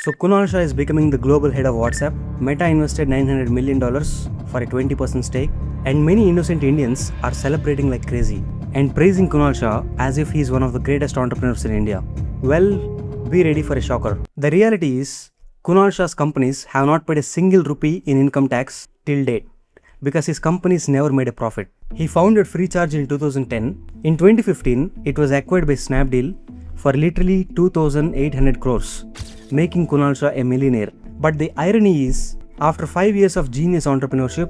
So Kunal Shah is becoming the global head of WhatsApp. Meta invested $900 million for a 20% stake, and many innocent Indians are celebrating like crazy and praising Kunal Shah as if he is one of the greatest entrepreneurs in India. Well, be ready for a shocker. The reality is, Kunal Shah's companies have not paid a single rupee in income tax till date because his companies never made a profit. He founded Freecharge in 2010. In 2015, it was acquired by Snapdeal for literally 2,800 crores, making Kunal Shah a millionaire. But the irony is, after 5 years of genius entrepreneurship,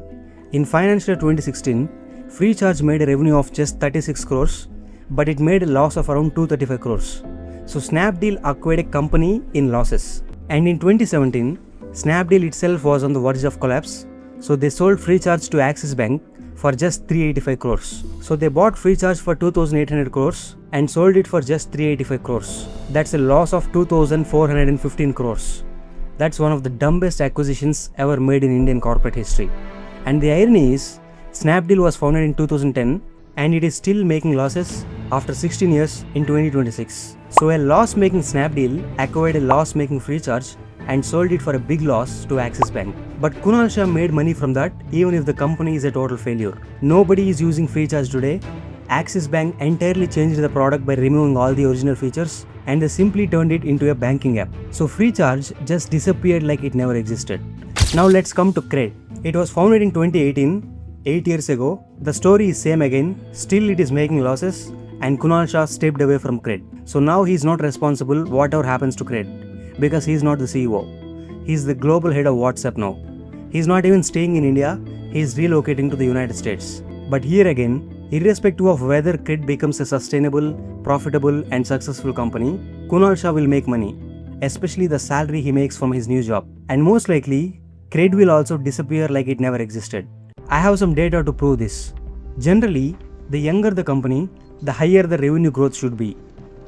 in financial year 2016, Freecharge made a revenue of just 36 crores, but it made a loss of around 235 crores. So Snapdeal acquired a company in losses. And in 2017, Snapdeal itself was on the verge of collapse, so they sold Freecharge to Axis Bank for just 385 crores. So they bought Freecharge for 2,800 crores and sold it for just 385 crores. That's a loss of 2,415 crores. That's one of the dumbest acquisitions ever made in Indian corporate history. And the irony is, Snapdeal was founded in 2010 and it is still making losses after 16 years in 2026. So a loss-making Snapdeal acquired a loss-making Freecharge and sold it for a big loss to Axis Bank. But Kunal Shah made money from that even if the company is a total failure. Nobody is using Freecharge today. Axis Bank entirely changed the product by removing all the original features and they simply turned it into a banking app. So Freecharge just disappeared like it never existed. Now let's come to Cred. It was founded in 2018, 8 years ago. The story is same again, still it is making losses and Kunal Shah stepped away from Cred. So now he is not responsible whatever happens to Cred because he is not the CEO. He is the global head of WhatsApp now. He is not even staying in India, he is relocating to the United States. But here again, irrespective of whether Cred becomes a sustainable, profitable and successful company, Kunal Shah will make money, especially the salary he makes from his new job. And most likely, Cred will also disappear like it never existed. I have some data to prove this. Generally, the younger the company, the higher the revenue growth should be.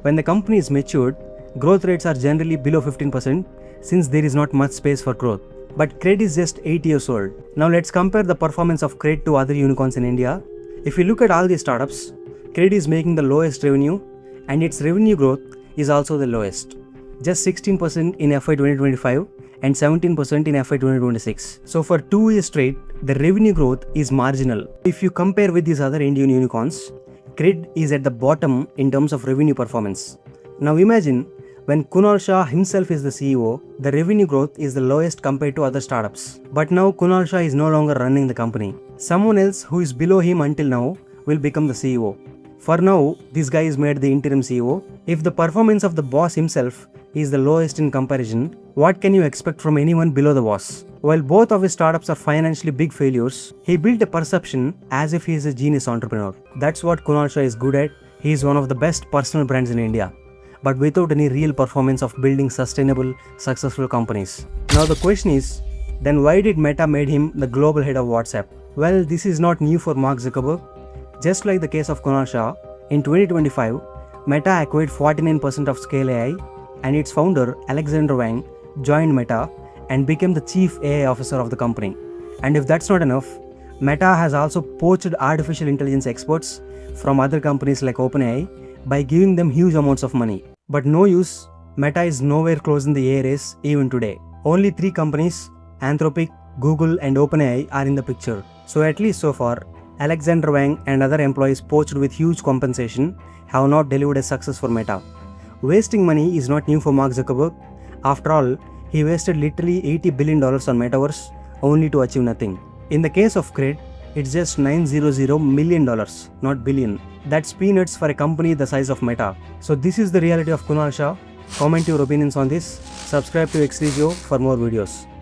When the company is matured, growth rates are generally below 15% since there is not much space for growth. But Cred is just 8 years old. Now let's compare the performance of Cred to other unicorns in India. If you look at all these startups, Cred is making the lowest revenue and its revenue growth is also the lowest. Just 16% in FY 2025 and 17% in FY 2026. So for 2 years straight, the revenue growth is marginal. If you compare with these other Indian unicorns, Cred is at the bottom in terms of revenue performance. Now imagine, when Kunal Shah himself is the CEO, the revenue growth is the lowest compared to other startups. But now Kunal Shah is no longer running the company. Someone else who is below him until now will become the CEO. For now, this guy is made the interim CEO. If the performance of the boss himself is the lowest in comparison, what can you expect from anyone below the boss? While both of his startups are financially big failures, he built a perception as if he is a genius entrepreneur. That's what Kunal Shah is good at. He is one of the best personal brands in India, but without any real performance of building sustainable, successful companies. Now the question is, then why did Meta made him the global head of WhatsApp? Well, this is not new for Mark Zuckerberg. Just like the case of Kunal Shah, in 2025, Meta acquired 49% of Scale AI and its founder Alexander Wang joined Meta and became the chief AI officer of the company. And if that's not enough, Meta has also poached artificial intelligence experts from other companies like OpenAI by giving them huge amounts of money. But no use, Meta is nowhere close in the AI race even today. Only 3 companies, Anthropic, Google and OpenAI are in the picture. So at least so far, Alexander Wang and other employees poached with huge compensation have not delivered a success for Meta. Wasting money is not new for Mark Zuckerberg. After all, he wasted literally $80 billion on Metaverse only to achieve nothing. In the case of Cred, it's just $900 million, not billion. That's peanuts for a company the size of Meta. So this is the reality of Kunal Shah. Comment your opinions on this. Subscribe to X-Legio for more videos.